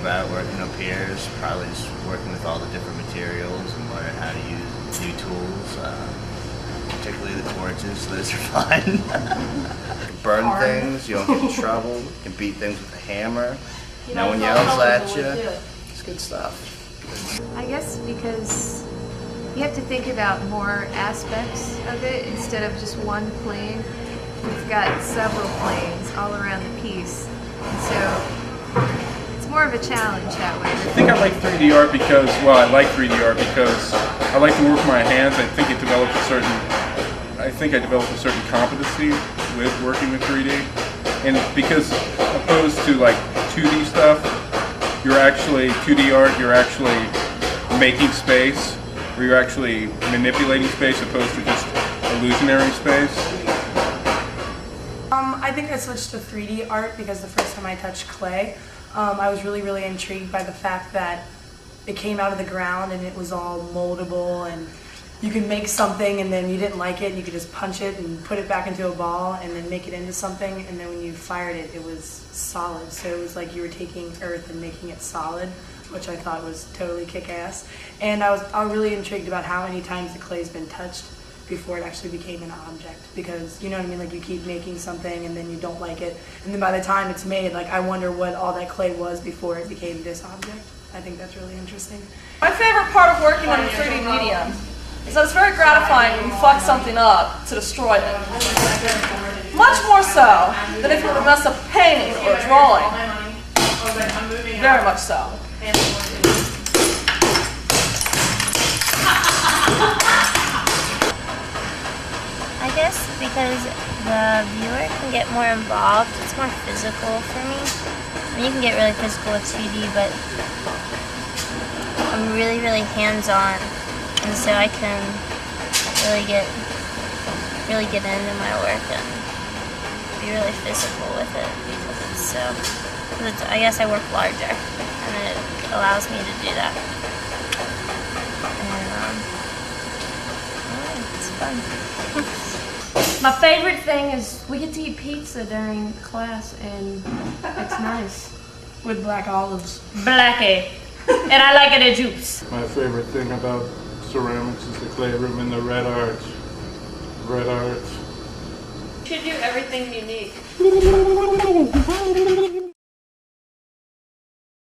about working up here is probably just working with all the different materials and learning how to use new tools, particularly the torches. Those are fun. You can burn things, you don't get in trouble, you can beat things with a hammer, no one yells at you. It's good stuff. I guess because you have to think about more aspects of it instead of just one plane. We've got several planes all around the piece, and so it's more of a challenge that way. I think I like 3D art because, well, I like 3D art because I like to work with my hands. I think I developed a certain competency with working with 3D, and because opposed to like 2D stuff, you're actually 2D art. You're actually making space, or you're actually manipulating space, opposed to just illusionary space. I think I switched to 3D art because the first time I touched clay, I was really intrigued by the fact that it came out of the ground and it was all moldable, and you could make something and then you didn't like it and you could just punch it and put it back into a ball and then make it into something, and then when you fired it, it was solid. So it was like you were taking earth and making it solid, which I thought was totally kick-ass. And I was really intrigued about how many times the clay's been touched before it actually became an object, because you know what I mean, like you keep making something and then you don't like it, and then by the time it's made, like I wonder what all that clay was before it became this object. I think that's really interesting. My favorite part of working on a 3D medium is that it's very gratifying when you fuck something up to destroy it. Much more so than if you were to mess up a painting or a drawing. Very much so. I guess because the viewer can get more involved, it's more physical for me. I mean, you can get really physical with 2D, but I'm really hands-on, and so I can really get into my work and be really physical with it, because I guess I work larger, and it allows me to do that. And it's fun. My favorite thing is we get to eat pizza during class, and it's nice. With black olives. Blackie. And I like it a juice. My favorite thing about ceramics is the clay room and the red art. Red art. You should do everything unique.